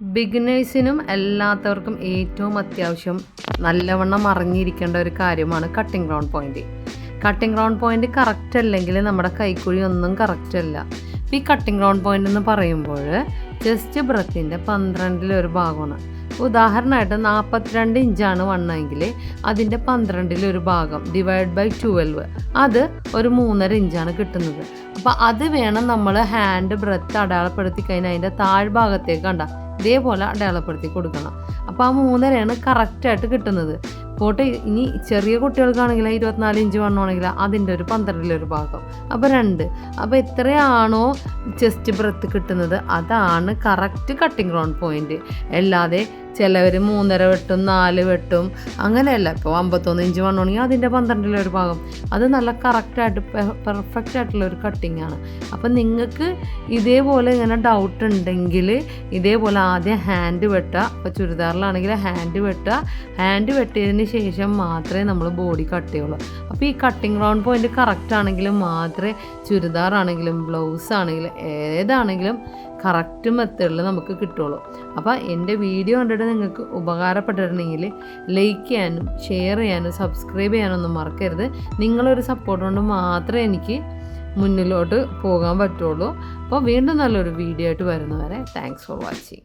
ബിഗിനേഴ്സിനും എല്ലാത്തവർക്കും ഏറ്റവും അത്യാവശ്യം നല്ലവണ്ണം അറിഞ്ഞിരിക്കേണ്ട ഒരു കാര്യമാണ് cutting round point. Cutting round point correct അല്ലെങ്കിൽ നമ്മുടെ കൈക്കുഴി ഒന്നും കറക്റ്റ് അല്ല. ഈ കട്ടിംഗ് റൗണ്ട് പോയിൻ്റ് എന്ന് പറയുമ്പോൾ ചെസ്റ്റ് ബ്രത്തിൻ്റെ 12-1 ഭാഗമാണ്. ഉദാഹരണമായിട്ട് 42 ഇഞ്ചാണ് വണ്ണമെങ്കിൽ അതിൻ്റെ 12-1 ഭാഗം /12 അത് ഒരു 3.5 ഇഞ്ചാണ് കിട്ടുന്നത്. അപ്പോൾ അത് വേണം നമ്മൾ ഹാൻഡ് ബ്രത്ത് അടയാളപ്പെടുത്തി കഴിഞ്ഞാൽ അതിൻ്റെ താഴ്ഭാഗത്തേക്ക് കണ്ട ഇതേപോലെ അടയാളപ്പെടുത്തി കൊടുക്കണം. അപ്പോൾ ആ 3.5 കറക്റ്റായിട്ട് കിട്ടുന്നത്. പോട്ടെ, ഇനി ചെറിയ കുട്ടികൾക്കാണെങ്കിൽ 24 ഇഞ്ച് വണ്ണമാണെങ്കിൽ അതിൻ്റെ ഒരു 12-1 ഭാഗം, അപ്പോൾ 2. അപ്പോൾ എത്രയാണോ ചെസ്റ്റ് ബ്രത്ത് കിട്ടുന്നത് അതാണ് കറക്റ്റ് കട്ടിംഗ് റൗണ്ട് പോയിൻ്റ്. അല്ലാതെ ചിലവർ 3.5 വെട്ടും 4 വെട്ടും അങ്ങനെയല്ല. ഇപ്പോൾ 51 ഇഞ്ച് വണ്ണമാണെങ്കിൽ അതിൻ്റെ 12-1 ഭാഗം, അത് നല്ല കറക്റ്റായിട്ട് പെർഫെക്റ്റ് ആയിട്ടുള്ളൊരു കട്ടിംഗ് ആണ്. അപ്പം നിങ്ങൾക്ക് ഇതേപോലെ ഇങ്ങനെ ഡൗട്ട് ഉണ്ടെങ്കിൽ ഇതേപോലെ ആദ്യം ഹാൻഡ് വെട്ടുക. അപ്പോൾ ചുരിദാറിലാണെങ്കിൽ ഹാൻഡ് വെട്ടുക. ഹാൻഡ് വെട്ടിയതിന് ശേഷം മാത്രമേ നമ്മൾ ബോഡി കട്ട് ചെയ്യുള്ളൂ. അപ്പോൾ ഈ കട്ടിംഗ് റൗണ്ട് പോയിൻ്റ് കറക്റ്റ് ആണെങ്കിൽ മാത്രമേ ചുരിദാറാണെങ്കിലും ബ്ലൗസ് ആണെങ്കിലും ഏതാണെങ്കിലും കറക്റ്റ് മെത്തേഡിൽ നമുക്ക് കിട്ടുള്ളൂ. അപ്പോൾ എൻ്റെ വീഡിയോ കണ്ടിട്ട് നിങ്ങൾക്ക് ഉപകാരപ്പെട്ടിട്ടുണ്ടെങ്കിൽ ലൈക്ക് ചെയ്യാനും ഷെയർ ചെയ്യാനും സബ്സ്ക്രൈബ് ചെയ്യാനൊന്നും മറക്കരുത്. നിങ്ങളൊരു സപ്പോർട്ട് കൊണ്ട് മാത്രമേ എനിക്ക് മുന്നിലോട്ട് പോകാൻ പറ്റുള്ളൂ. അപ്പോൾ വീണ്ടും നല്ലൊരു വീഡിയോ ആയിട്ട് വരുന്നവരെ താങ്ക്സ് ഫോർ വാച്ചിങ്.